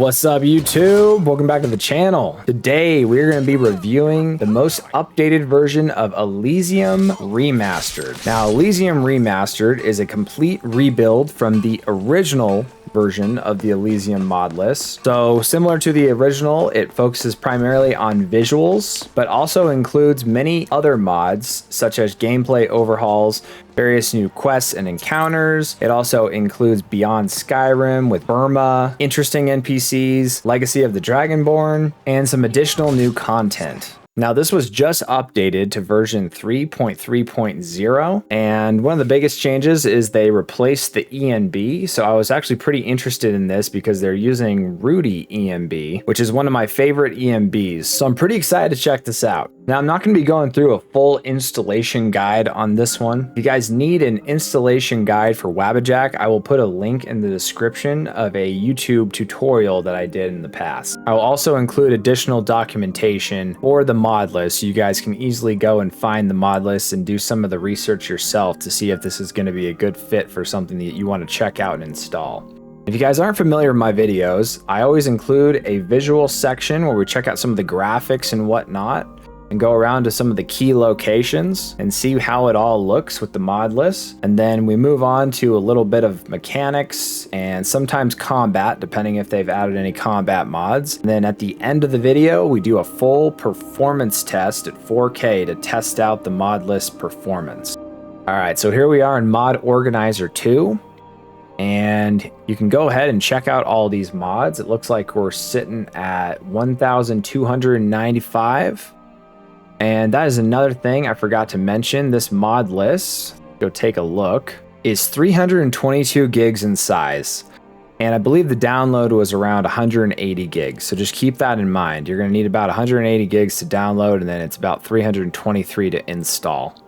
What's up, YouTube? Welcome back to the channel. Today we're going to be reviewing the most updated version of Elysium Remastered. Now, Elysium Remastered is a complete rebuild from the original version of the Elysium Modlist. So similar to the original, it focuses primarily on visuals, but also includes many other mods such as gameplay overhauls, various new quests and encounters. It also includes Beyond Skyrim with Burma, interesting NPCs, Legacy of the Dragonborn, and some additional new content. Now, this was just updated to version 3.3.0, and one of the biggest changes is they replaced the ENB, so I was actually pretty interested in this because they're using Rudy ENB, which is one of my favorite ENBs, so I'm pretty excited to check this out. Now, I'm not going to be going through a full installation guide on this one. If you guys need an installation guide for Wabbajack, I will put a link in the description of a YouTube tutorial that I did in the past. I will also include additional documentation for the mod list, so you guys can easily go and find the mod list and do some of the research yourself to see if this is going to be a good fit for something that you want to check out and install. If you guys aren't familiar with my videos, I always include a visual section where we check out some of the graphics and whatnot, and go around to some of the key locations and see how it all looks with the mod list. And then we move on to a little bit of mechanics and sometimes combat, depending if they've added any combat mods. And then at the end of the video, we do a full performance test at 4K to test out the mod list performance. All right, so here we are in Mod Organizer 2. And you can go ahead and check out all these mods. It looks like we're sitting at 1,295. And that is another thing I forgot to mention. This mod list, go take a look, is 322 gigs in size. And I believe the download was around 180 gigs. So just keep that in mind. You're going to need about 180 gigs to download, and then it's about 323 to install.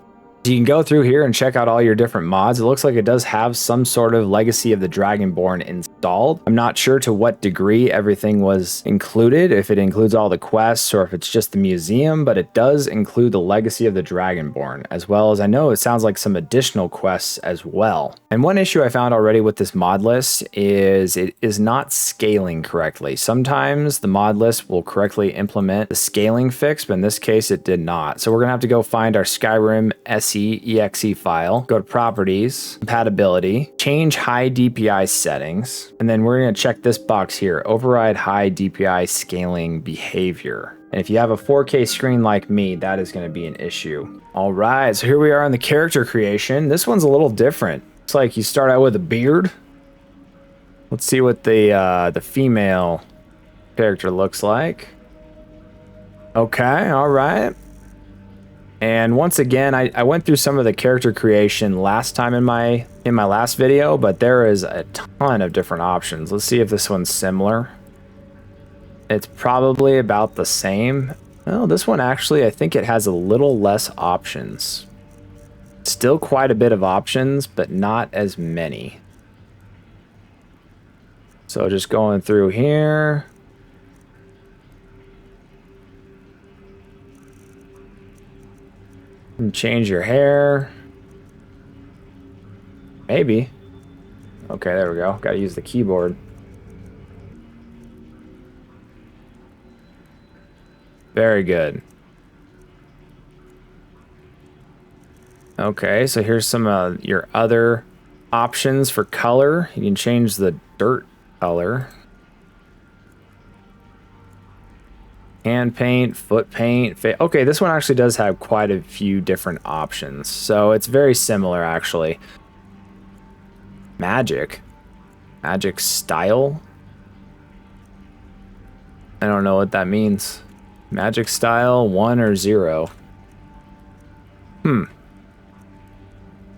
So you can go through here and check out all your different mods. It looks like it does have some sort of Legacy of the Dragonborn installed. I'm not sure to what degree everything was included, if it includes all the quests or if it's just the museum, but it does include the Legacy of the Dragonborn, as well as I know it sounds like some additional quests as well. And one issue I found already with this mod list is it is not scaling correctly. Sometimes the mod list will correctly implement the scaling fix, but in this case it did not. So we're gonna have to go find our Skyrim exe file, go to properties, compatibility, change high DPI settings, and then we're going to check this box here, override high DPI scaling behavior. And if you have a 4K screen like me, that is going to be an issue. All right, so here we are in the character creation. This one's a little different. It's like you start out with a beard. Let's see what the female character looks like. Okay, all right. And once again, I went through some of the character creation last time in my last video, but there is a ton of different options. Let's see if this one's similar. It's probably about the same. Well, this one actually, I think it has a little less options. Still quite a bit of options, but not as many. So just going through here. And change your hair. Maybe. Okay, there we go. Gotta use the keyboard. Very good. Okay, so here's some of your other options for color. You can change the dirt color. Hand paint, foot paint. Okay, this one actually does have quite a few different options. So it's very similar, actually. Magic style. I don't know what that means. Magic style 1 or 0.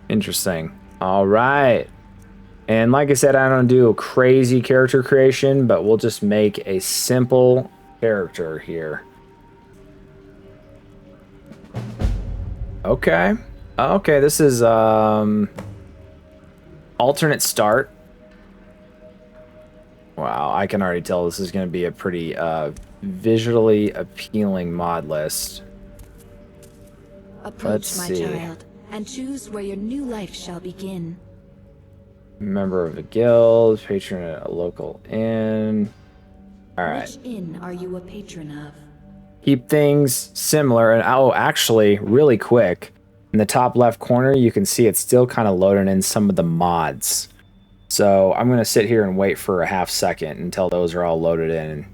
Interesting. All right. And like I said, I don't do a crazy character creation, but we'll just make a simple character here. Okay. Okay, this is alternate start. Wow, I can already tell this is going to be a pretty visually appealing mod list. Approach, my child, and choose where your new life shall begin. Member of a guild, patron at a local inn. All right. Which inn are you a patron of? Keep things similar. And oh, actually, really quick, in the top left corner, you can see it's still kind of loading in some of the mods. So I'm going to sit here and wait for a half second until those are all loaded in.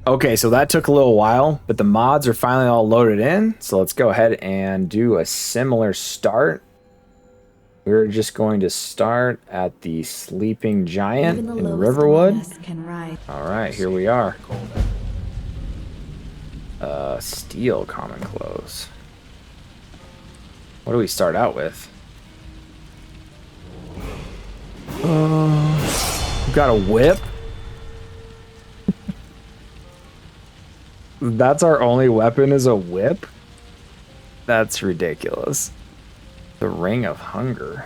Okay, so that took a little while, but the mods are finally all loaded in. So let's go ahead and do a similar start. We're just going to start at the Sleeping Giant in Riverwood. Can ride. All right, here we are. Steel common clothes. What do we start out with? We've got a whip. That's our only weapon is a whip? That's ridiculous. The Ring of Hunger.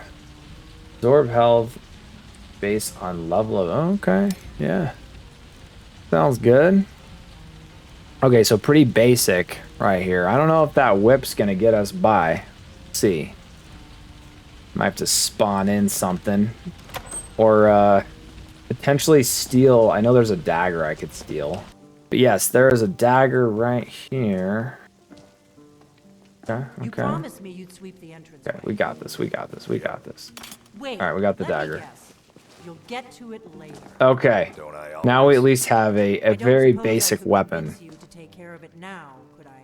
Absorb health based on level of... Okay, yeah. Sounds good. Okay, so pretty basic right here. I don't know if that whip's going to get us by. Let's see. Might have to spawn in something. Or potentially steal... I know there's a dagger I could steal. But yes, there is a dagger right here. Okay, okay. You promised me you'd sweep the entrance. Okay, we got this, we got this, we got this. Wait, all right, we got the let me dagger. guess. You'll get to it later. Okay, now we at least have a very basic weapon. You to take care of it now, could I?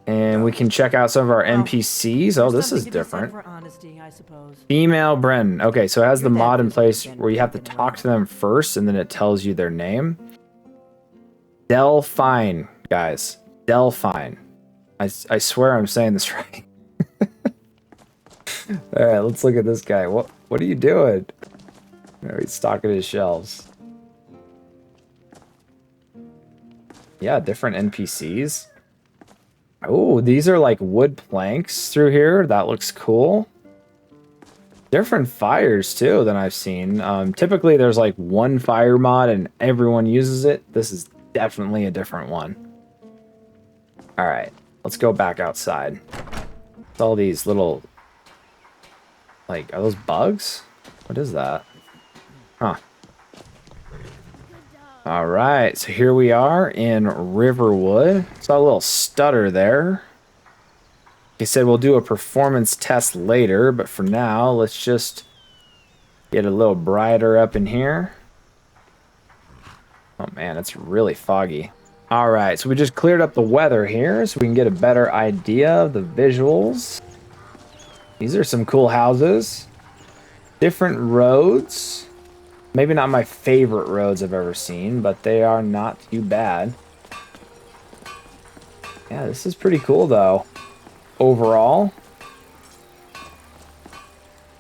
And we can check out some of our NPCs. Oh, this is different. For honesty, I suppose. Female Brennan. Okay, so it has the mod in place where you have to talk to them first and then it tells you their name. Delphine, guys. Delphine. I swear I'm saying this right. All right, let's look at this guy. What are you doing? Oh, he's stocking his shelves. Yeah, different NPCs. Oh, these are like wood planks through here. That looks cool. Different fires too than I've seen. Typically there's like one fire mod and everyone uses it. This is definitely a different one. All right, let's go back outside. It's all these little, like, are those bugs? What is that? Huh. All right, so here we are in Riverwood. Saw a little stutter there. He said we'll do a performance test later, but for now, let's just get a little brighter up in here. Oh man, it's really foggy. All right, so we just cleared up the weather here so we can get a better idea of the visuals. These are some cool houses. Different roads. Maybe not my favorite roads I've ever seen, but they are not too bad. Yeah, this is pretty cool though, overall.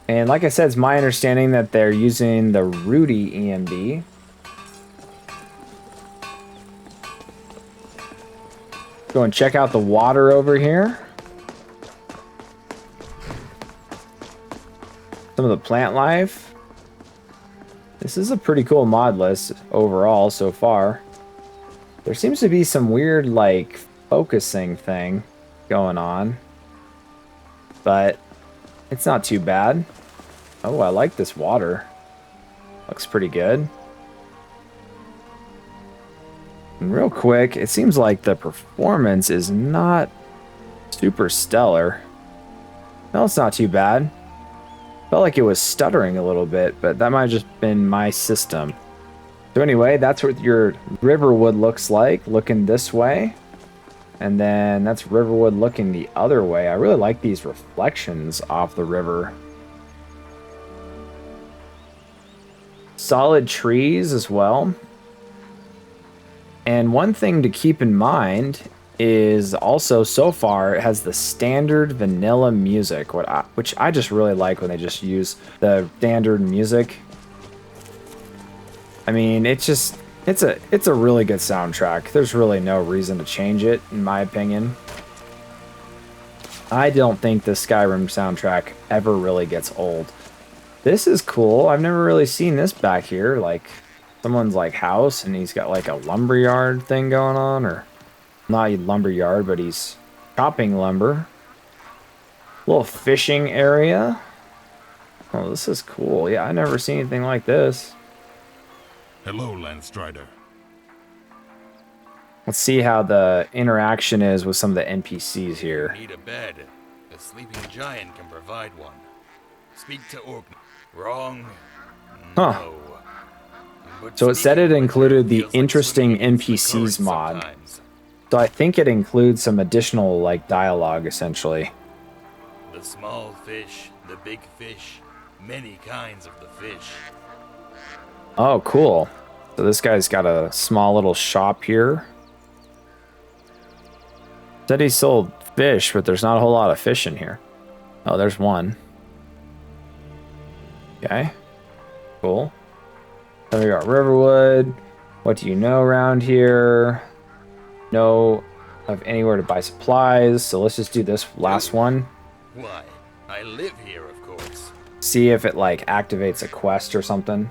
And like I said, it's my understanding that they're using the Rudy EMB. Go and check out the water over here. Some of the plant life. This is a pretty cool mod list overall so far. There seems to be some weird, like, focusing thing going on. But it's not too bad. Oh, I like this water. Looks pretty good. And real quick, it seems like the performance is not super stellar. No, it's not too bad. Felt like it was stuttering a little bit, but that might have just been my system. So anyway, that's what your Riverwood looks like, looking this way. And then that's Riverwood looking the other way. I really like these reflections off the river. Solid trees as well. And one thing to keep in mind is also, so far, it has the standard vanilla music, which I just really like when they just use the standard music. I mean, it's a really good soundtrack. There's really no reason to change it, in my opinion. I don't think the Skyrim soundtrack ever really gets old. This is cool. I've never really seen this back here, like someone's like house, and he's got like a lumberyard thing going on, or not a lumberyard, but he's chopping lumber. Little fishing area. Oh, this is cool. Yeah, I never seen anything like this. Hello, Landstrider. Let's see how the interaction is with some of the NPCs You here. need a bed. The sleeping giant can provide one. Speak to Orc. Wrong. Huh. No. But So it said it speaking with her included the feels like interesting swimming against the NPCs current mod. sometimes. So I think it includes some additional like dialogue essentially. The small fish, the big fish, many kinds of the fish. Oh, cool. So this guy's got a small little shop here. Said he sold fish, but there's not a whole lot of fish in here. Oh, there's one. Okay. Cool. Then we got Riverwood. What do you know around here? Know of anywhere to buy supplies. So let's just do this last one. Why? I live here, of course. See if it like activates a quest or something.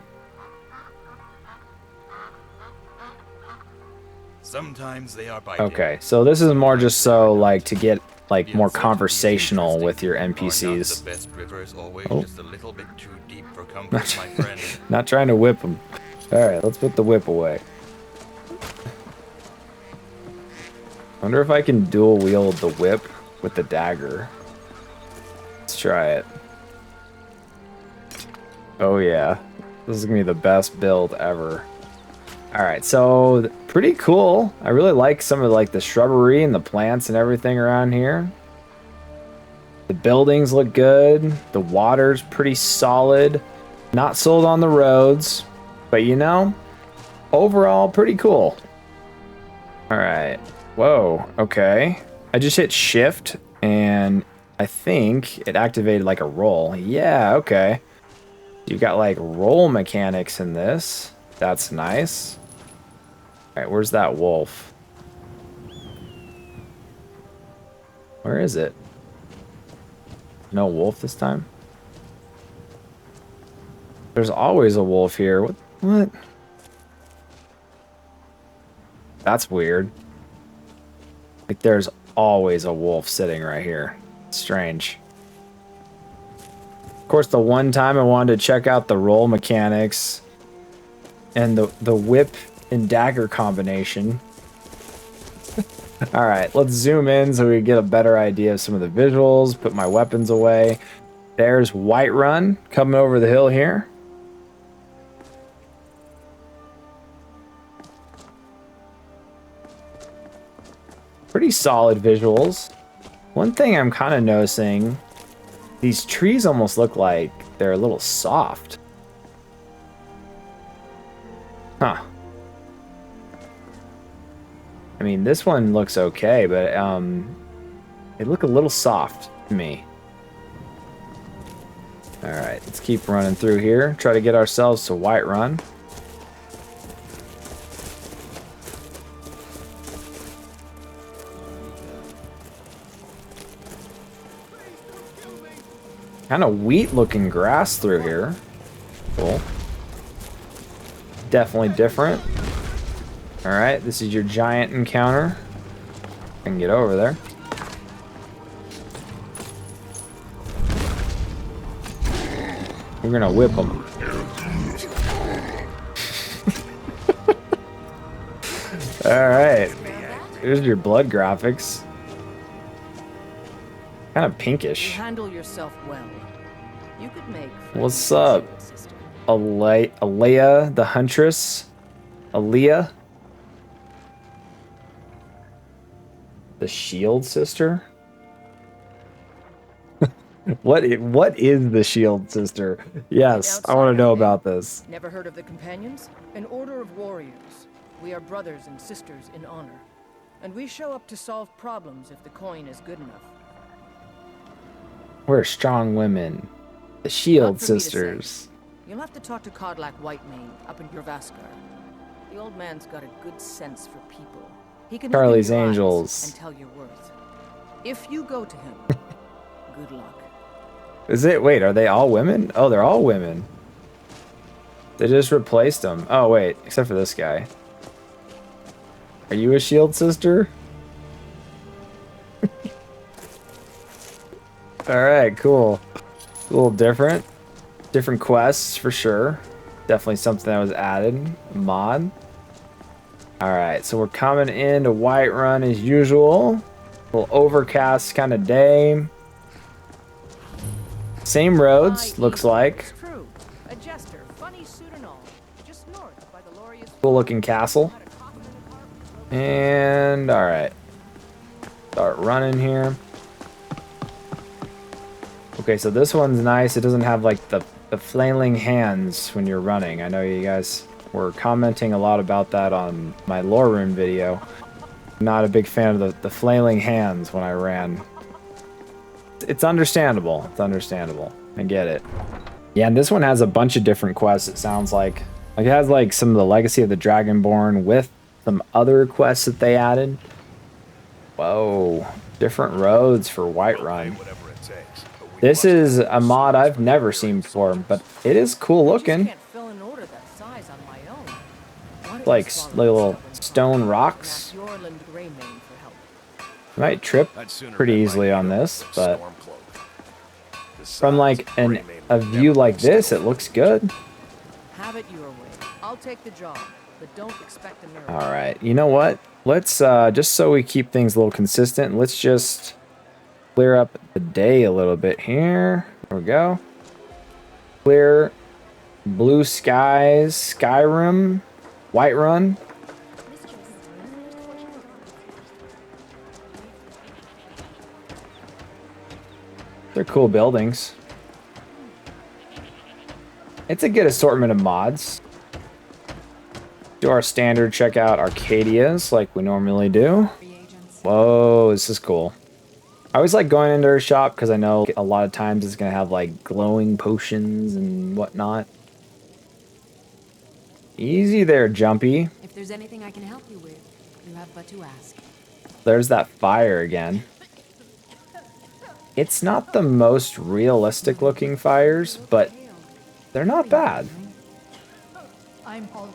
Sometimes they are biting. Okay, so this is more just so like to get like The more uncertainty is conversational interesting. with your Are not NPCs. the best rivers always Oh. just a little bit too deep for comfort, my friend? Not trying to whip them. All right, let's put the whip away. Wonder if I can dual wield the whip with the dagger. Let's try it. Oh yeah, this is gonna be the best build ever. All right, so pretty cool. I really like some of like the shrubbery and the plants and everything around here. The buildings look good. The water's pretty solid. Not sold on the roads, but you know, overall pretty cool. All right. Whoa, okay. I just hit shift and I think it activated like a roll. Yeah, okay. You got like roll mechanics in this. That's nice. All right, where's that wolf? Where is it? No wolf this time? There's always a wolf here. What? That's weird. Like there's always a wolf sitting right here. Strange. Of course, the one time I wanted to check out the roll mechanics and the whip and dagger combination. All right, let's zoom in so we get a better idea of some of the visuals. Put my weapons away. There's Whiterun coming over the hill here. Pretty solid visuals. One thing I'm kind of noticing, these trees almost look like they're a little soft. Huh. I mean, this one looks okay, but they look a little soft to me. All right, let's keep running through here. Try to get ourselves to Whiterun. Kind of wheat-looking grass through here. Cool. Definitely different. All right, this is your giant encounter. I can get over there. We're gonna whip them. All right, here's your blood graphics. Kind of You pinkish. handle yourself well. You could make What's friends with up? your sister. Alea the Huntress. Alea. The Shield Sister? What is the Shield Sister? Yes, I want to know about this. Never heard of the Companions? An order of warriors. We are brothers and sisters in honor. And we show up to solve problems if the coin is good enough. We're strong women. The Shield Not for me to Sisters. You'll have to talk to Kodlak Whitemane up in Jorvaskar. The old man's got a good sense for people. He can Charlie's open your eyes Angels. and tell your worth. If you go to him, good luck. Is it? Wait, are they all women? Oh, they're all women. They just replaced them. Oh, wait, except for this guy. Are you a Shield Sister? All right, cool. A little different. Different quests for sure. Definitely something that was added. A mod. All right, so we're coming into Whiterun as usual. A little overcast kind of day. Same roads, looks like. True. A jester, funny suit and all. Just north by the glorious Cool looking castle. And all right, start running here. Okay, so this one's nice. It doesn't have like the flailing hands when you're running. I know you guys were commenting a lot about that on my lore room video. Not a big fan of the flailing hands when I ran. It's understandable. It's understandable. I get it. Yeah, and this one has a bunch of different quests, it sounds like. Like, it has like some of the Legacy of the Dragonborn with some other quests that they added. Whoa. Different roads for Whiterun. This is a mod I've never seen before, but it is cool looking. Can't fill an order that size on my own. Why don't Like you follow little us? stone rocks. Yorland Greymane for help. Might trip pretty easily on this, but from like a view like this, it looks good. Have it your way. I'll take the job, but don't expect a miracle. All right, you know what? Let's just so we keep things a little consistent, let's just clear up the day a little bit here. There we go. Clear blue skies, Skyrim, Whiterun. They're cool buildings. It's a good assortment of mods. Do our standard check out Arcadias like we normally do. Whoa, this is cool. I always like going into her shop because I know a lot of times it's going to have like glowing potions and whatnot. Easy there, Jumpy. If there's anything I can help you with, you have but to ask. There's that fire again. It's not the most realistic looking fires, but they're not bad.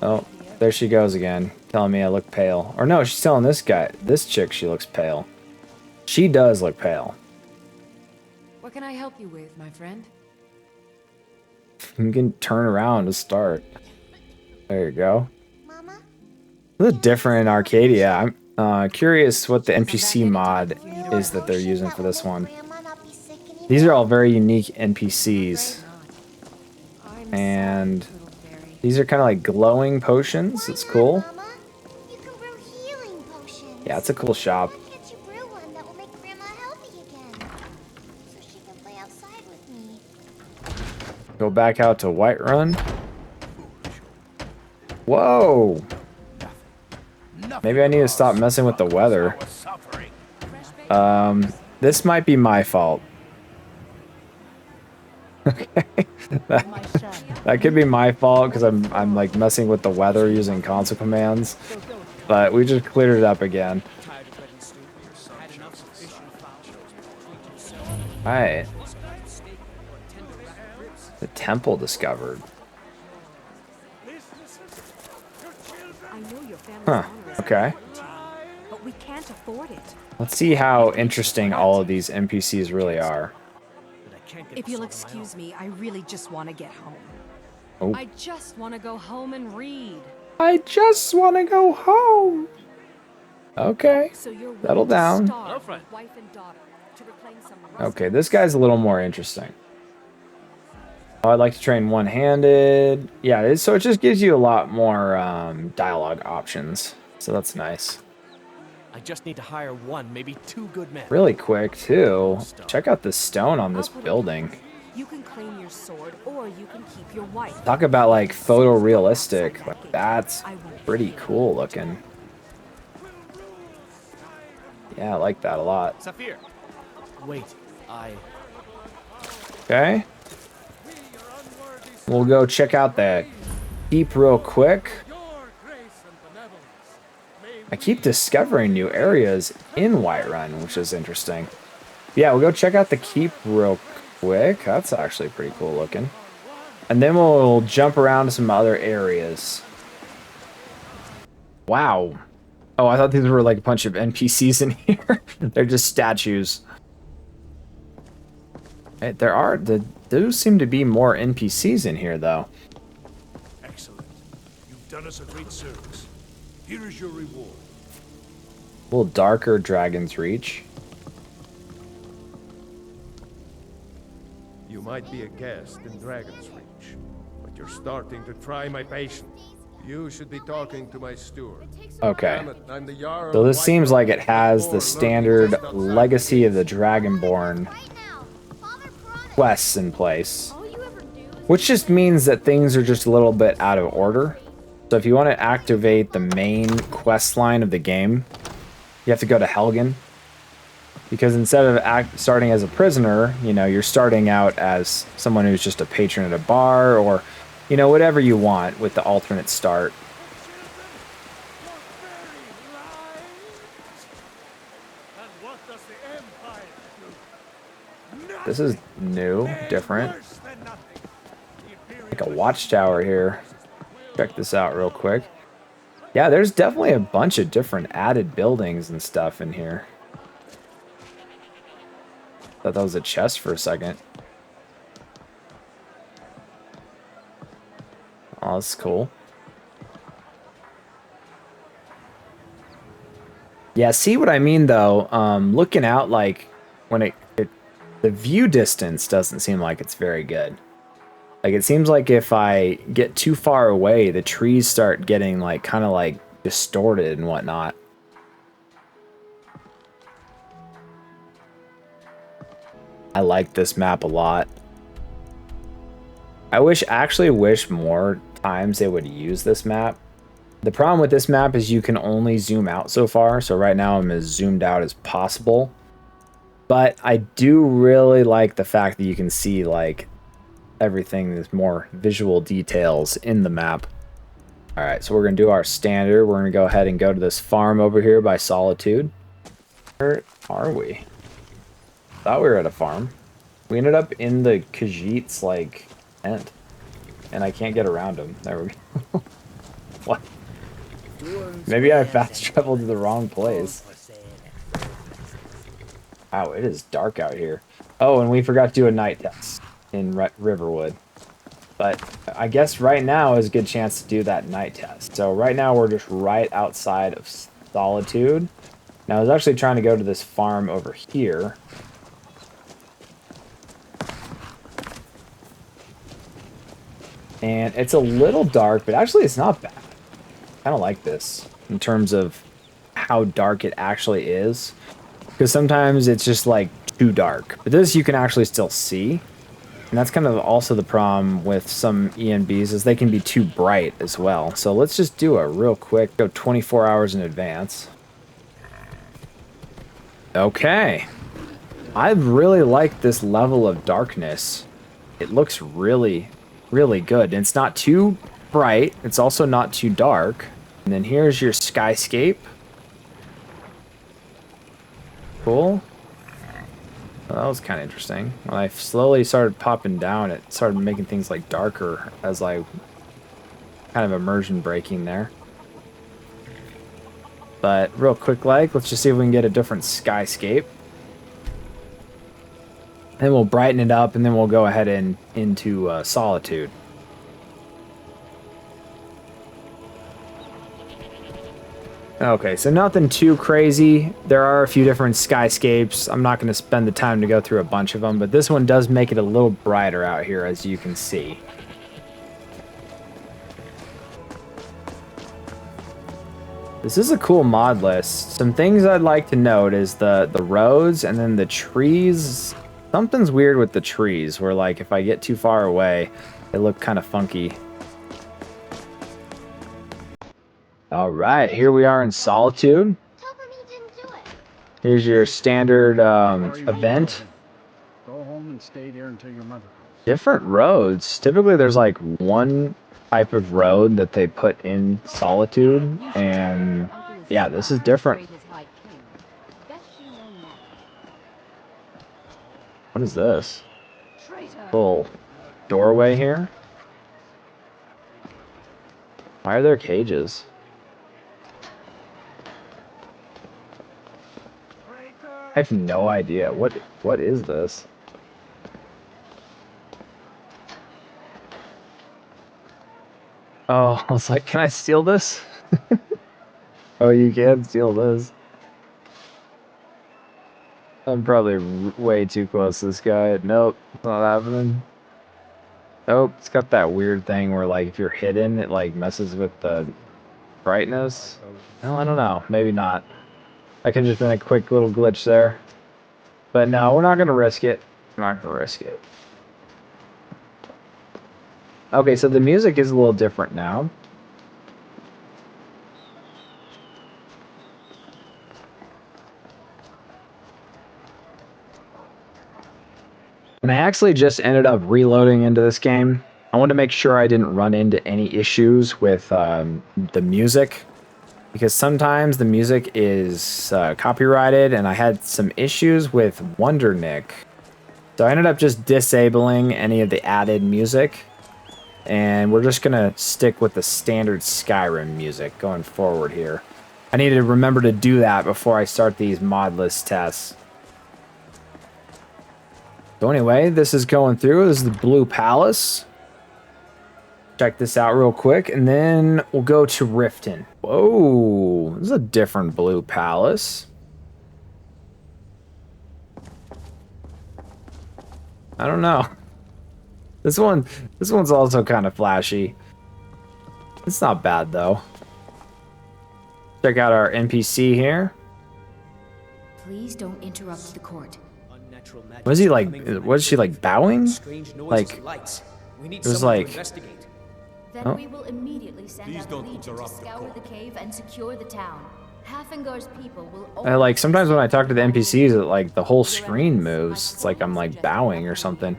Oh, there she goes again, telling me I look pale. Or no, she's telling this chick she looks pale. She does look pale. What can I help you with, my friend? You can turn around to start. There you go. A little different in Arcadia. I'm curious what the NPC mod is that they're using for this one. These are all very unique NPCs. And these are kind of like glowing potions. It's cool. Yeah, it's a cool shop. Go back out to Whiterun. Whoa! Maybe I need to stop messing with the weather. This might be my fault. Okay. That could be my fault because I'm like messing with the weather using console commands. But we just cleared it up again. Alright. The temple discovered. Huh. Okay. But we can't afford it. Let's see how interesting all of these NPCs really are. If you'll excuse me, I really just want to get home. Oh. I just want to go home and read. I just want to go home. Okay. So you're willing Settle to down. starve with wife and daughter to reclaim some Okay, this guy's a little more interesting. Oh, I'd like to train one-handed. Yeah, so it just gives you a lot more dialogue options. So that's nice. I just need to hire one, maybe two good men. Really quick, too. Check out the stone on this building. You can claim your sword, or you can keep your wife. Talk about, like, photorealistic. Like, that's pretty cool looking. Yeah, I like that a lot. Saphir. Wait, Okay. We'll go check out that keep real quick. I keep discovering new areas in Whiterun, which is interesting. Yeah, we'll go check out the keep real quick. That's actually pretty cool looking. And then we'll jump around to some other areas. Wow. Oh, I thought these were like a bunch of NPCs in here. They're just statues. Hey, there do seem to be more NPCs in here, though. Excellent. You've done us a great service. Here is your reward. A little darker Dragon's Reach. You might be a guest in Dragon's Reach, but you're starting to try my patience. You should be talking to my steward. Okay. Damn it, I'm the Jarl So of this seems like it Whiterun, has or the lurking standard just outside Legacy of the gates. Dragonborn quests in place. Which just means that things are just a little bit out of order. So if you want to activate the main quest line of the game, you have to go to Helgen. Because instead of starting as a prisoner, you know, you're starting out as someone who's just a patron at a bar, or, you know, whatever you want with the alternate start. This is new, different. Like a watchtower here. Check this out real quick. Yeah, there's definitely a bunch of different added buildings and stuff in here. Thought that was a chest for a second. Oh, that's cool. Yeah, see what I mean though? Looking out, like when the view distance doesn't seem like it's very good. Like it seems like if I get too far away, the trees start getting like kind of like distorted and whatnot. I like this map a lot. I actually wish more times they would use this map. The problem with this map is you can only zoom out so far. So right now I'm as zoomed out as possible. But I do really like the fact that you can see like everything, there's more visual details in the map. All right, so we're gonna do our standard. We're gonna go ahead and go to this farm over here by Solitude. Where are we? Thought we were at a farm. We ended up in the Khajiit's like tent, and I can't get around him. There we go. What? Maybe I fast traveled to the wrong place. Wow, it is dark out here. Oh, and we forgot to do a night test in Riverwood. But I guess right now is a good chance to do that night test. So right now we're just right outside of Solitude. Now I was actually trying to go to this farm over here. And it's a little dark, but actually it's not bad. I kind of like this in terms of how dark it actually is. Because sometimes it's just like too dark. But this you can actually still see. And that's kind of also the problem with some ENBs is they can be too bright as well. So let's just do a real quick, go 24 hours in advance. Okay. I really like this level of darkness. It looks really, really good. And it's not too bright. It's also not too dark. And then here's your skyscape. Cool. Well, that was kind of interesting. When I slowly started popping down, it started making things like darker as I kind of immersion breaking there. But real quick, let's just see if we can get a different skyscape. Then we'll brighten it up, and then we'll go ahead and into Solitude. Okay, so nothing too crazy. There are a few different skyscapes. I'm not going to spend the time to go through a bunch of them, but this one does make it a little brighter out here, as you can see. This is a cool mod list. Some things I'd like to note is the roads and then the trees. Something's weird with the trees, where like if I get too far away, they look kind of funky. All right, here we are in Solitude. Here's your standard event. Go home and stay there until your mother comes. Different roads. Typically, there's like one type of road that they put in Solitude, and yeah, this is different. What is this? Little doorway here? Why are there cages? I have no idea. What is this? Oh, I was like, can I steal this? Oh, you can steal this. I'm probably way too close to this guy. Nope, it's not happening. Nope, it's got that weird thing where, like, if you're hidden, it, like, messes with the brightness. Well, I don't know. Maybe not. That could have just been a quick little glitch there. But no, we're not going to risk it. We're not going to risk it. Okay, so the music is a little different now. And I actually just ended up reloading into this game. I wanted to make sure I didn't run into any issues with the music, because sometimes the music is copyrighted, and I had some issues with Wondernick. So I ended up just disabling any of the added music, and we're just gonna stick with the standard Skyrim music going forward here. I need to remember to do that before I start these Modlist tests. So anyway, this is going through. This is the Blue Palace. Check this out real quick, and then we'll go to Riften. Whoa, this is a different Blue Palace. I don't know. This one's also kind of flashy. It's not bad though. Check out our NPC here. Please don't interrupt the court. Was he like? Was she like bowing? Like it was like. Then we will immediately send out a legion to scour the cave and secure the town. Hafengar's people will Like sometimes when I talk to the NPCs, it, like the whole screen moves. It's like I'm like bowing or something.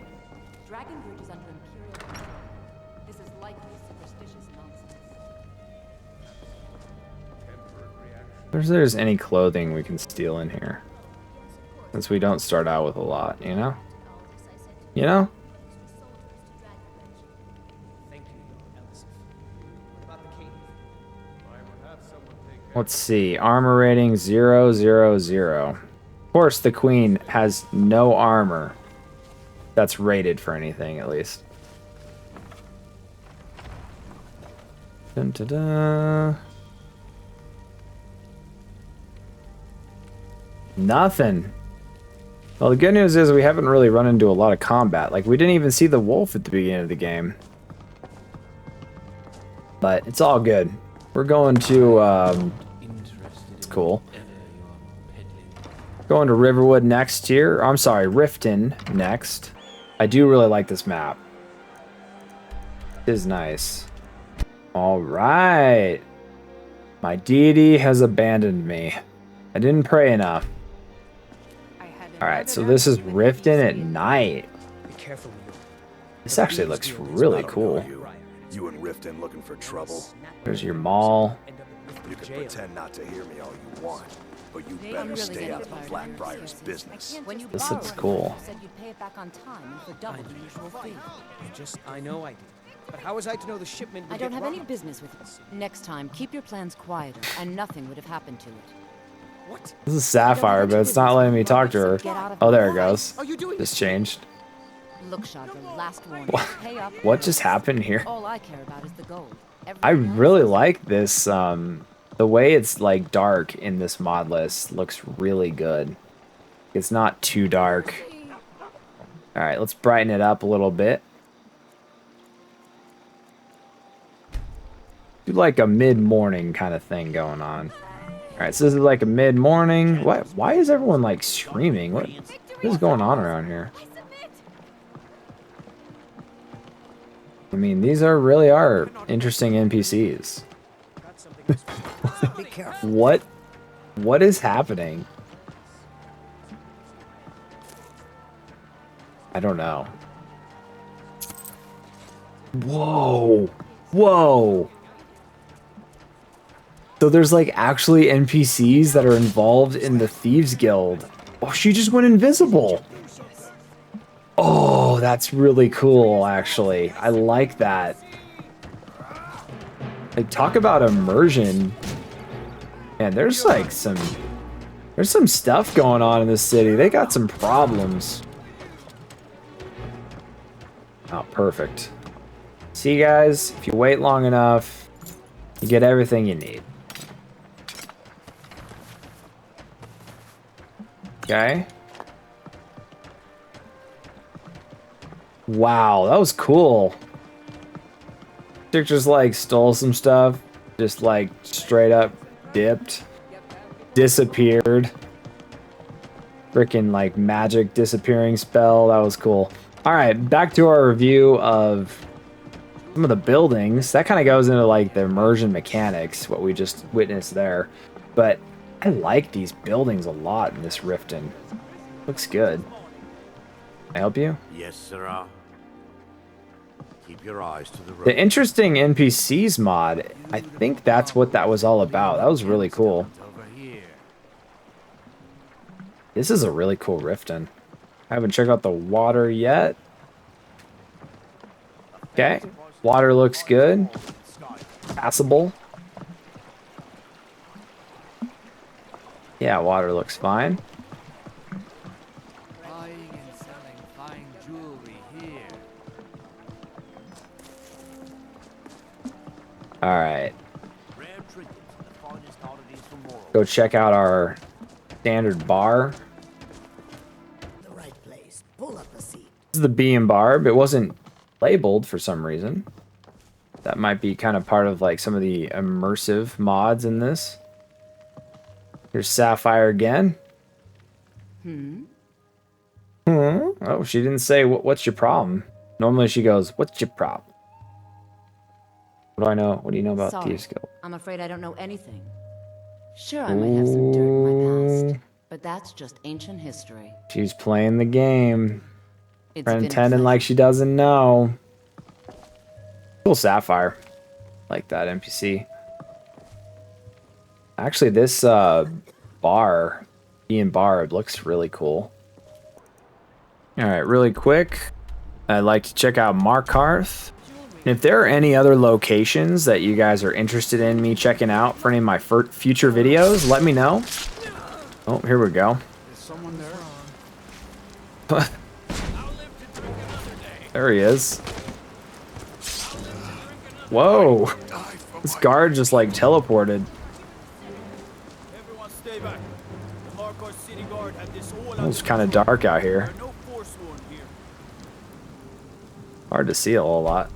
Dragonbridge is under Imperial control. This is likely superstitious nonsense. If there's any clothing we can steal in here, since we don't start out with a lot, you know? You know? Let's see. Armor rating 0, 0, 0. Of course, the queen has no armor that's rated for anything, at least. Dun, dun, dun. Nothing. Well, the good news is we haven't really run into a lot of combat. Like, we didn't even see the wolf at the beginning of the game. But it's all good. We're going to, it's cool. Going to Riverwood next here. I'm sorry, Riften next. I do really like this map. It is nice. All right. My deity has abandoned me. I didn't pray enough. All right, so this is Riften at night. This actually looks really cool. You and Riften looking for trouble? There's your mall. You can pretend not to hear me all you want, but you better stay out of the Blackbriar's business. This looks cool. I know I did. But how was I to know the shipment would I don't get have any robbed? business with it. Next time, keep your plans quieter, and nothing would have happened to it. What? This is Sapphire, but it's not letting me talk to her. Oh, there it goes. Are you doing Just changed. Look, Shad, your last warning. Pay up. What just happened here? All I care about is the gold. I really like this. The way it's like dark in this mod list looks really good. It's not too dark. All right, let's brighten it up a little bit. Do like a mid-morning kind of thing going on. All right, so this is like a mid-morning. What? Why is everyone like screaming? What is going on around here? I mean, these really are interesting NPCs. What is happening? I don't know. Whoa. Whoa. So there's like actually NPCs that are involved in the Thieves Guild. Oh, she just went invisible. Oh, that's really cool, actually. I like that. Like, talk about immersion. Man, there's like there's some stuff going on in this city. They got some problems. Oh, perfect. See, guys, if you wait long enough, you get everything you need. Okay. Wow, that was cool. Chick just like stole some stuff, just like straight up dipped, disappeared. Freaking like magic disappearing spell. That was cool. All right, back to our review of some of the buildings. That kind of goes into like the immersion mechanics, what we just witnessed there. But I like these buildings a lot in this Riften. Looks good. Can I help you? Yes, sirrah. Keep your eyes to the road. The interesting NPCs mod, I think that's what that was all about. That was really cool. This is a really cool Riften. I haven't checked out the water yet. Okay. Water looks good. Passable. Yeah, water looks fine. Buying and selling fine jewelry here. All right. Go check out our standard bar. The right place. Pull up a seat. This is the B and Barb. It wasn't labeled for some reason. That might be kind of part of like some of the immersive mods in this. Here's Sapphire again. Oh, she didn't say what's your problem. Normally she goes, "What's your problem?" What do I know? What do you know about Sorry, Thieves Guild? I'm afraid I don't know anything. Sure, I might have some dirt in my past, but that's just ancient history. She's playing the game. It's been a Pretending like she doesn't know. Cool Sapphire. Like that NPC. Actually, this bar, Ian Barb, looks really cool. Alright, really quick. I'd like to check out Markarth. And if there are any other locations that you guys are interested in me checking out for any of my future videos, let me know. Oh, here we go. Is someone there? There he is. Whoa. This guard just like teleported. It's kind of dark out here. Hard to see a whole lot.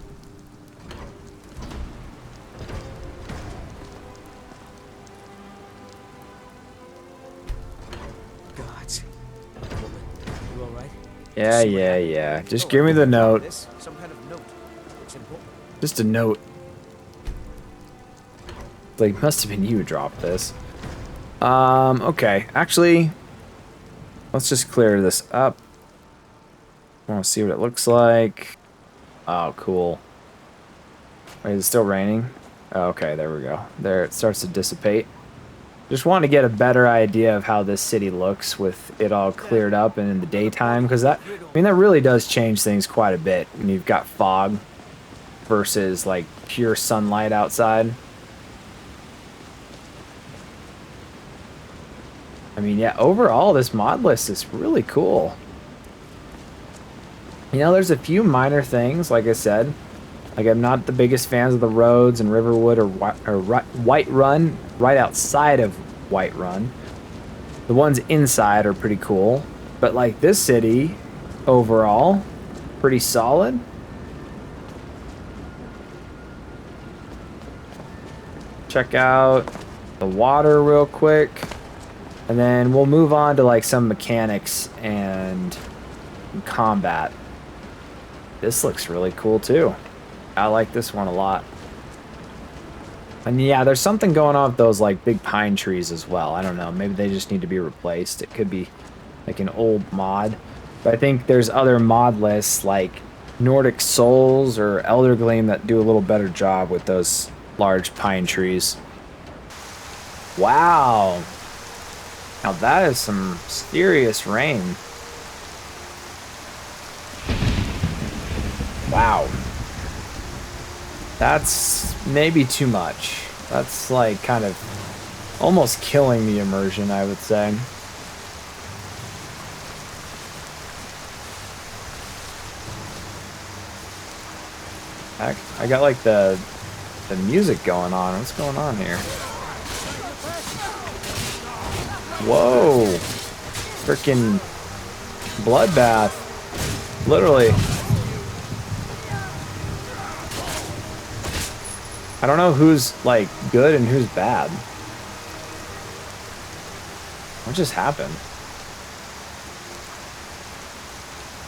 Yeah. Just give me the note. Just a note. Like, must have been you who dropped this. Okay. Actually, let's just clear this up. I want to see what it looks like. Oh, cool. Wait, is it still raining? Oh, okay, there we go. There, it starts to dissipate. Just want to get a better idea of how this city looks with it all cleared up and in the daytime, because that, I mean, that really does change things quite a bit when you've got fog versus like pure sunlight outside. I mean, yeah, overall this mod list is really cool. You know, there's a few minor things, like I said. Like, I'm not the biggest fans of the roads in Riverwood or Whiterun, right outside of Whiterun. The ones inside are pretty cool. But, like, this city, overall, pretty solid. Check out the water real quick. And then we'll move on to, like, some mechanics and combat. This looks really cool, too. I like this one a lot. And yeah, there's something going on with those like big pine trees as well. I don't know. Maybe they just need to be replaced. It could be like an old mod. But I think there's other mod lists like Nordic Souls or Elder Gleam that do a little better job with those large pine trees. Wow. Now that is some serious rain. Wow. That's maybe too much. That's like kind of almost killing the immersion, I would say. I got like the music going on. What's going on here? Whoa. freaking bloodbath. Literally. I don't know who's like good and who's bad. What just happened?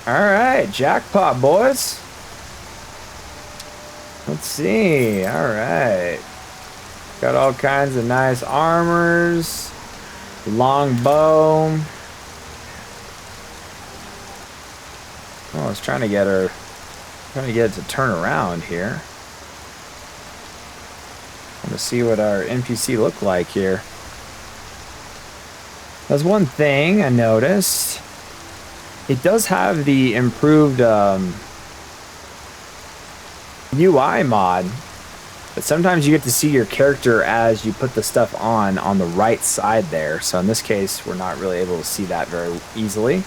Alright, jackpot, boys. Let's see. Alright. Got all kinds of nice armors. Long bow. Oh, I was trying to get it to turn around here. I want to see what our NPC look like here. That's one thing I noticed. It does have the improved UI mod, but sometimes you get to see your character as you put the stuff on the right side there. So in this case, we're not really able to see that very easily.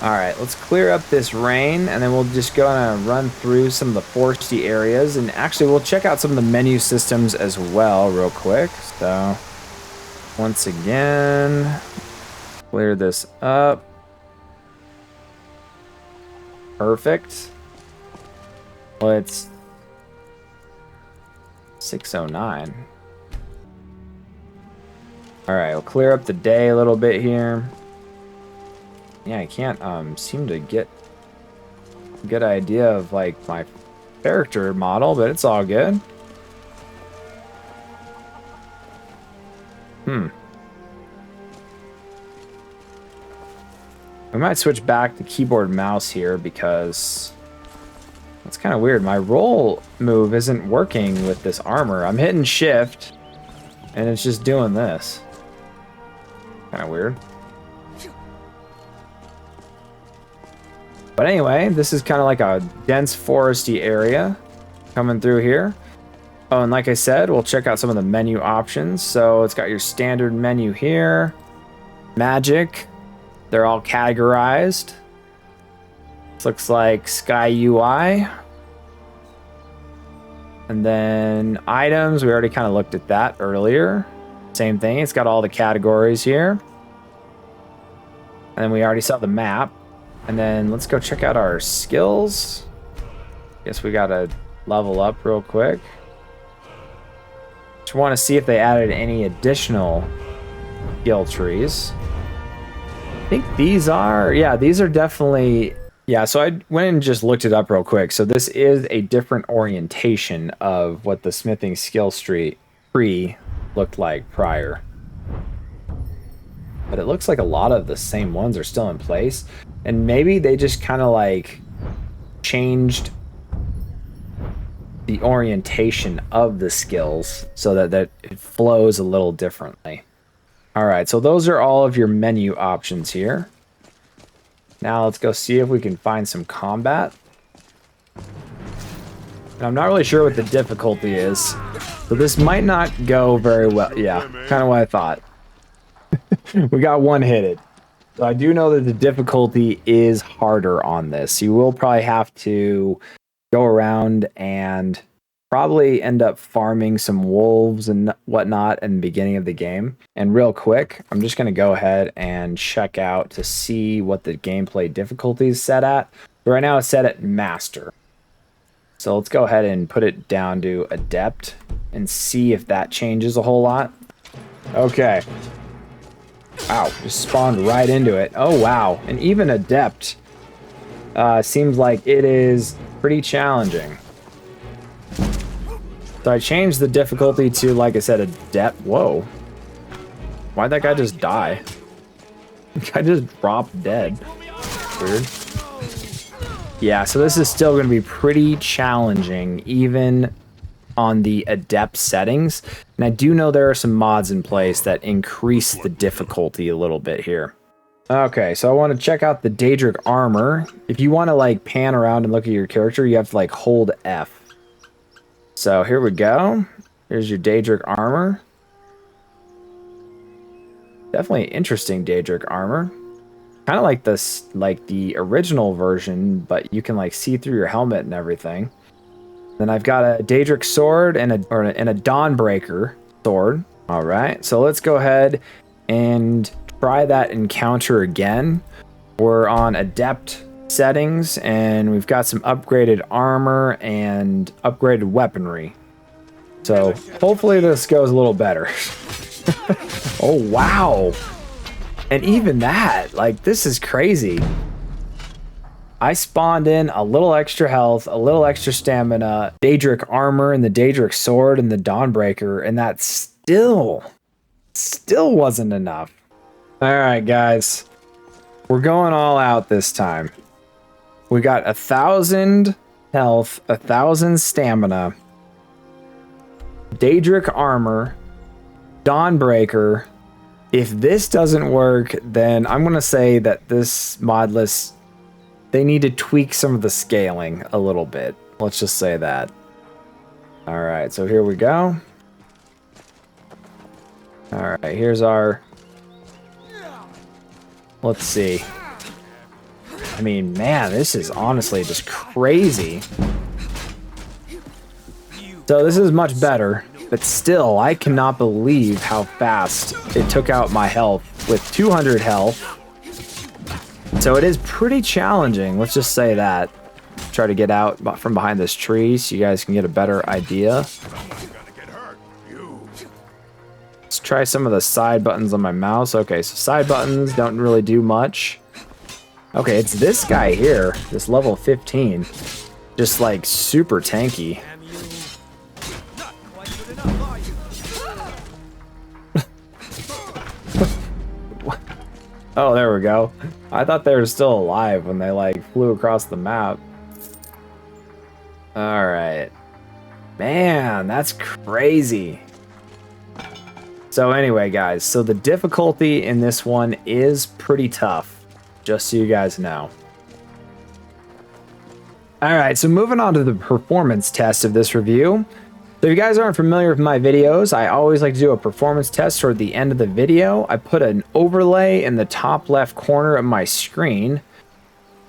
All right, let's clear up this rain, and then we'll just go and run through some of the foresty areas, and actually we'll check out some of the menu systems as well real quick. So once again, clear this up. Perfect. Well, it's 6:09. All right, we'll clear up the day a little bit here. Yeah, I can't seem to get a good idea of like my character model, but it's all good. We might switch back to keyboard mouse here because that's kind of weird. My roll move isn't working with this armor. I'm hitting shift and it's just doing this. Kind of weird. But anyway, this is kind of like a dense foresty area coming through here. Oh, and like I said, we'll check out some of the menu options. So it's got your standard menu here. Magic. They're all categorized. This looks like Sky UI. And then items, we already kind of looked at that earlier. Same thing, it's got all the categories here. And then we already saw the map. And then let's go check out our skills. Guess we gotta level up real quick. Just want to see if they added any additional skill trees. I think these are, yeah, these are definitely, yeah, so I went and just looked it up real quick. So this is a different orientation of what the smithing skill tree looked like prior. But it looks like a lot of the same ones are still in place. And maybe they just kind of like changed the orientation of the skills so that it flows a little differently. All right, so those are all of your menu options here. Now let's go see if we can find some combat. And I'm not really sure what the difficulty is, so this might not go very well. Yeah, kind of what I thought. We got one-hitted. So I do know that the difficulty is harder on this. You will probably have to go around and probably end up farming some wolves and whatnot in the beginning of the game. And real quick, I'm just going to go ahead and check out to see what the gameplay difficulty is set at. But right now it's set at Master. So let's go ahead and put it down to Adept and see if that changes a whole lot. Okay. Wow, just spawned right into it. Oh, wow. And even Adept seems like it is pretty challenging. So I changed the difficulty to, like I said, Adept. Whoa. Why'd that guy just die? The guy just dropped dead. Weird. Yeah, so this is still going to be pretty challenging, even on the Adept settings. And I do know there are some mods in place that increase the difficulty a little bit here. Okay, so I want to check out the Daedric armor. If you want to like pan around and look at your character, you have to like hold F. So here we go. Here's your Daedric armor. Definitely interesting Daedric armor. Kind of like this, like the original version, but you can like see through your helmet and everything. Then I've got a Daedric sword and a Dawnbreaker sword. All right, so let's go ahead and try that encounter again. We're on adept settings and we've got some upgraded armor and upgraded weaponry. So hopefully this goes a little better. Oh, wow. And even that, like, this is crazy. I spawned in a little extra health, a little extra stamina, Daedric armor and the Daedric sword and the Dawnbreaker, and that still wasn't enough. All right, guys, we're going all out this time. We got 1,000 health, 1,000 stamina, Daedric armor, Dawnbreaker. If this doesn't work, then I'm gonna say that this mod list, they need to tweak some of the scaling a little bit. Let's just say that. All right, so here we go. All right, here's our, let's see. I mean, man, this is honestly just crazy. So this is much better, but still, I cannot believe how fast it took out my health with 200 health. So it is pretty challenging, let's just say that. Try to get out from behind this tree so you guys can get a better idea. Let's try some of the side buttons on my mouse. Okay, so side buttons don't really do much. Okay, it's this guy here, this level 15. Just like super tanky. Oh, there we go. I thought they were still alive when they like flew across the map. All right. Man, that's crazy. So anyway, guys, so the difficulty in this one is pretty tough, just so you guys know. All right, so moving on to the performance test of this review. So if you guys aren't familiar with my videos, I always like to do a performance test toward the end of the video. I put an overlay in the top left corner of my screen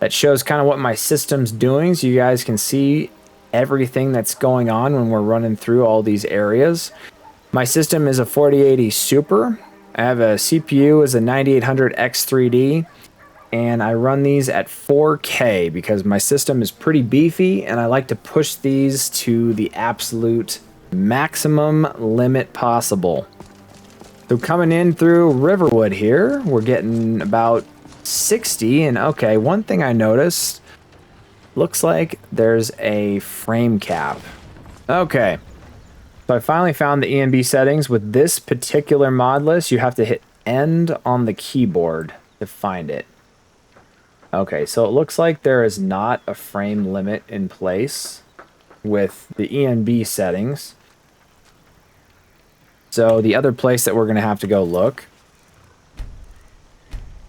that shows kind of what my system's doing, so you guys can see everything that's going on when we're running through all these areas. My system is a 4080 Super. I have a CPU as a 9800 X3D, and I run these at 4K because my system is pretty beefy and I like to push these to the absolute maximum limit possible. So coming in through Riverwood here, we're getting about 60, and okay, one thing I noticed, looks like there's a frame cap. Okay, so I finally found the ENB settings. With this particular mod list, you have to hit end on the keyboard to find it. Okay, so it looks like there is not a frame limit in place with the ENB settings. So the other place that we're going to have to go look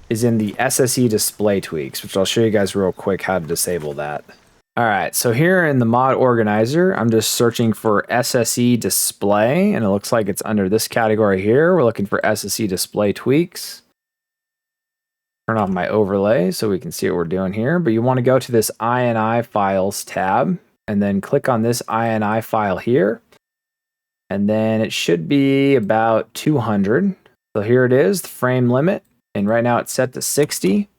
is in the SSE display tweaks, which I'll show you guys real quick how to disable that. All right, so here in the mod organizer, I'm just searching for SSE display, and it looks like it's under this category here. We're looking for SSE display tweaks. Turn off my overlay so we can see what we're doing here. But you want to go to this INI files tab and then click on this INI file here. And then it should be about 200. So here it is, the frame limit. And right now it's set to 60.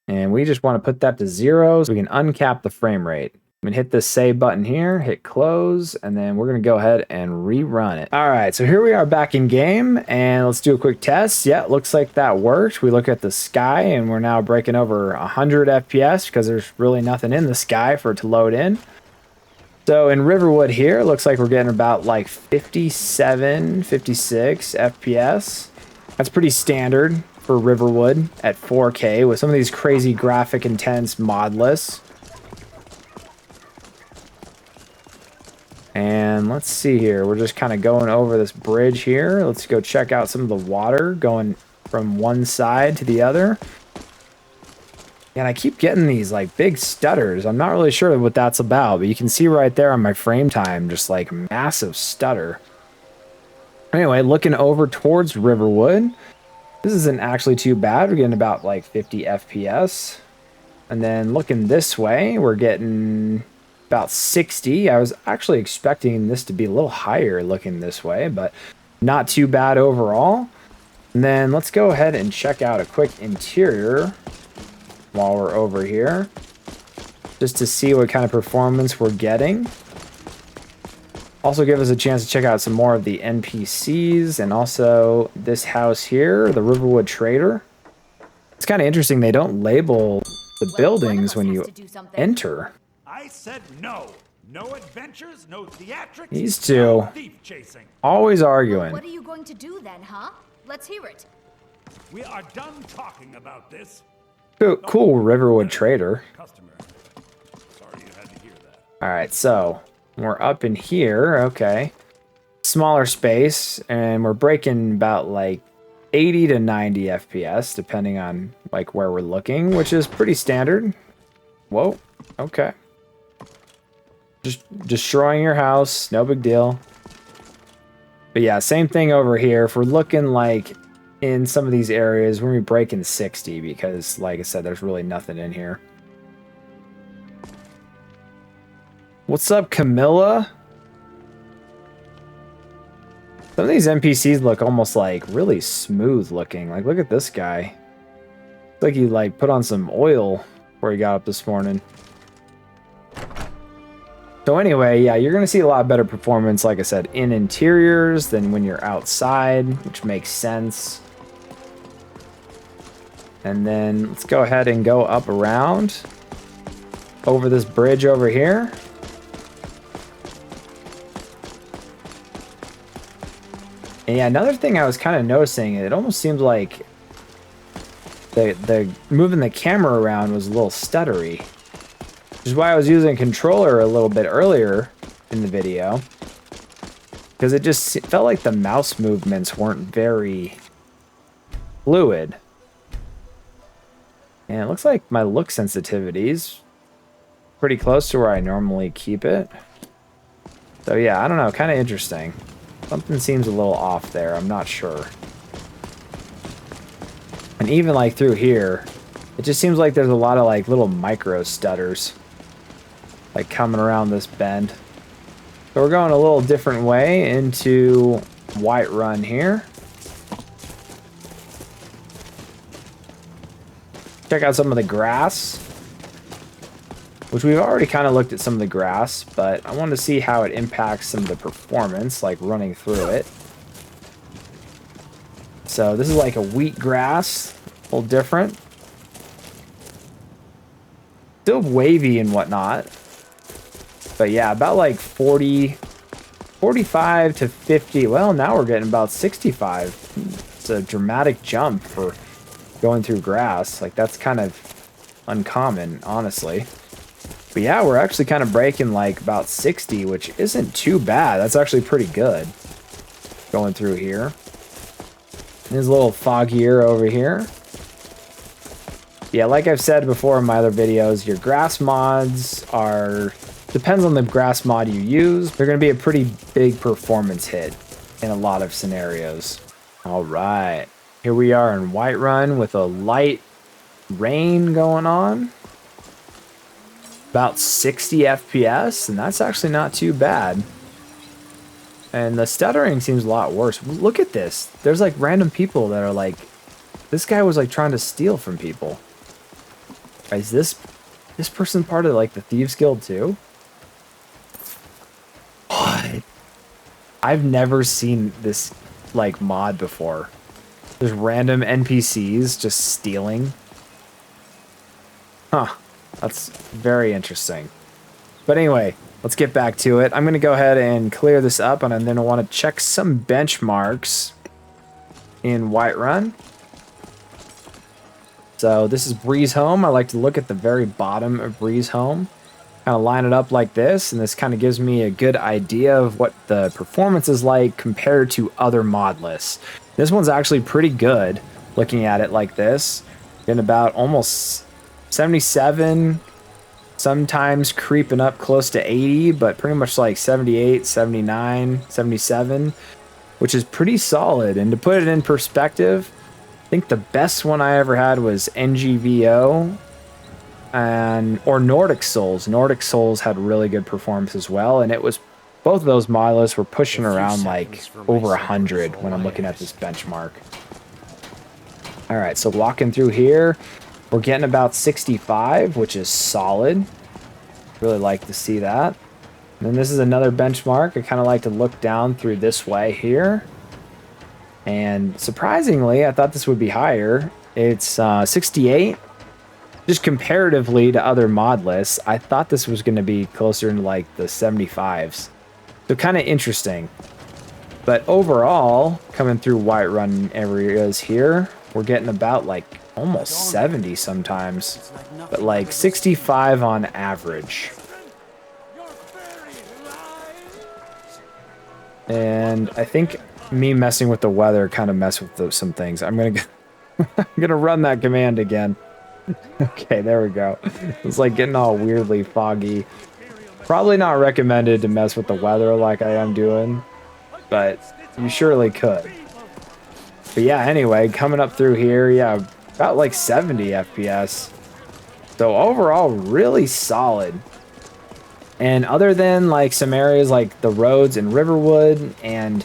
And we just want to put that to 0 so we can uncap the frame rate. I'm gonna hit this save button here, hit close, and then we're gonna go ahead and rerun it. All right, so here we are back in game, and let's do a quick test. Yeah, looks like that worked. We look at the sky, and we're now breaking over 100 FPS because there's really nothing in the sky for it to load in. So in Riverwood here, looks like we're getting about like 57, 56 FPS. That's pretty standard for Riverwood at 4K with some of these crazy graphic intense mod lists. And let's see here. We're just kind of going over this bridge here. Let's go check out some of the water going from one side to the other. And I keep getting these like big stutters. I'm not really sure what that's about, but you can see right there on my frame time, just like massive stutter. Anyway, looking over towards Riverwood, this isn't actually too bad. We're getting about like 50 FPS. And then looking this way, we're getting about 60. I was actually expecting this to be a little higher looking this way, but not too bad overall. And then let's go ahead and check out a quick interior while we're over here, just to see what kind of performance we're getting. Also give us a chance to check out some more of the NPCs and also this house here, the Riverwood Trader. It's kind of interesting, they don't label the buildings when you enter. I said no. No adventures, no theatrics. These two, no thief chasing. always arguing. What are you going to do then, huh? Let's hear it. We are done talking about this. Cool Riverwood Trader. Customer. Sorry you had to hear that. All right, so we're up in here. Okay, smaller space, and we're breaking about like 80 to 90 FPS, depending on like where we're looking, which is pretty standard. Whoa. Okay. Just destroying your house, no big deal. But yeah, same thing over here. If we're looking like in some of these areas, we're gonna be breaking 60 because, like I said, there's really nothing in here. What's up, Camilla? Some of these NPCs look almost like really smooth looking. Like, look at this guy. It's like he like put on some oil before he got up this morning. So anyway, yeah, you're going to see a lot better performance, like I said, in interiors than when you're outside, which makes sense. And then let's go ahead and go up around over this bridge over here. And yeah, another thing I was kind of noticing, it almost seems like the moving the camera around was a little stuttery. Which is why I was using a controller a little bit earlier in the video. Because it just felt like the mouse movements weren't very fluid. And it looks like my look sensitivity's pretty close to where I normally keep it. So yeah, I don't know, kind of interesting. Something seems a little off there, I'm not sure. And even like through here, it just seems like there's a lot of like little micro stutters. Like coming around this bend. So we're going a little different way into Whiterun here. Check out some of the grass. Which we've already kind of looked at some of the grass, but I wanted to see how it impacts some of the performance, like running through it. So this is like a wheat grass, a little different. Still wavy and whatnot. But yeah, about like 45 to 50. Well, now we're getting about 65. It's a dramatic jump for going through grass. Like, that's kind of uncommon, honestly. But yeah, we're actually kind of breaking like about 60, which isn't too bad. That's actually pretty good going through here. It's a little foggier over here. Yeah, like I've said before in my other videos, your grass mods are... Depends on the grass mod you use. They're going to be a pretty big performance hit in a lot of scenarios. All right. Here we are in Whiterun with a light rain going on. About 60 FPS, and that's actually not too bad. And the stuttering seems a lot worse. Look at this. There's like random people that are like... This guy was like trying to steal from people. Is this person part of like the Thieves Guild too? What? I've never seen this like mod before. There's random NPCs just stealing. Huh. That's very interesting. But anyway, let's get back to it. I'm going to go ahead and clear this up, and then I want to check some benchmarks in Whiterun. So this is Breeze Home. I like to look at the very bottom of Breeze Home. Kind of line it up like this, and this kind of gives me a good idea of what the performance is like compared to other mod lists. This one's actually pretty good looking at it like this. In about almost 77, sometimes creeping up close to 80, but pretty much like 78, 79, 77, which is pretty solid. And to put it in perspective, I think the best one I ever had was NGVO. or Nordic Souls. Nordic Souls had really good performance as well, and it was both of those mod lists were pushing around like over 100 when I'm looking at this benchmark. All right, so walking through here, we're getting about 65, which is solid. Really like to see that. And then this is another benchmark. I kind of like to look down through this way here. And surprisingly, I thought this would be higher. It's 68. Just comparatively to other mod lists, I thought this was going to be closer to like the 75s. So kind of interesting. But overall, coming through Whiterun areas here, we're getting about like almost 70 sometimes. But like 65 on average. And I think me messing with the weather kind of messed with some things. I'm gonna run that command again. Okay, there we go. It's like getting all weirdly foggy. Probably not recommended to mess with the weather like I am doing, but you surely could. But yeah, anyway, coming up through here, yeah, about like 70 FPS. So overall, really solid. And other than like some areas like the roads in Riverwood and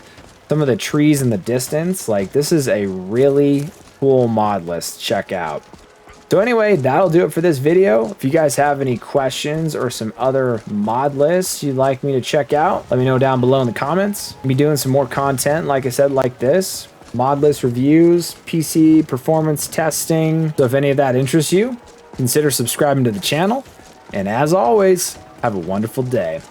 some of the trees in the distance, like this is a really cool mod list. Check out. So anyway, that'll do it for this video. If you guys have any questions or some other mod lists you'd like me to check out, let me know down below in the comments. I'll be doing some more content, like I said, like this. Mod list reviews, PC performance testing. So if any of that interests you, consider subscribing to the channel. And as always, have a wonderful day.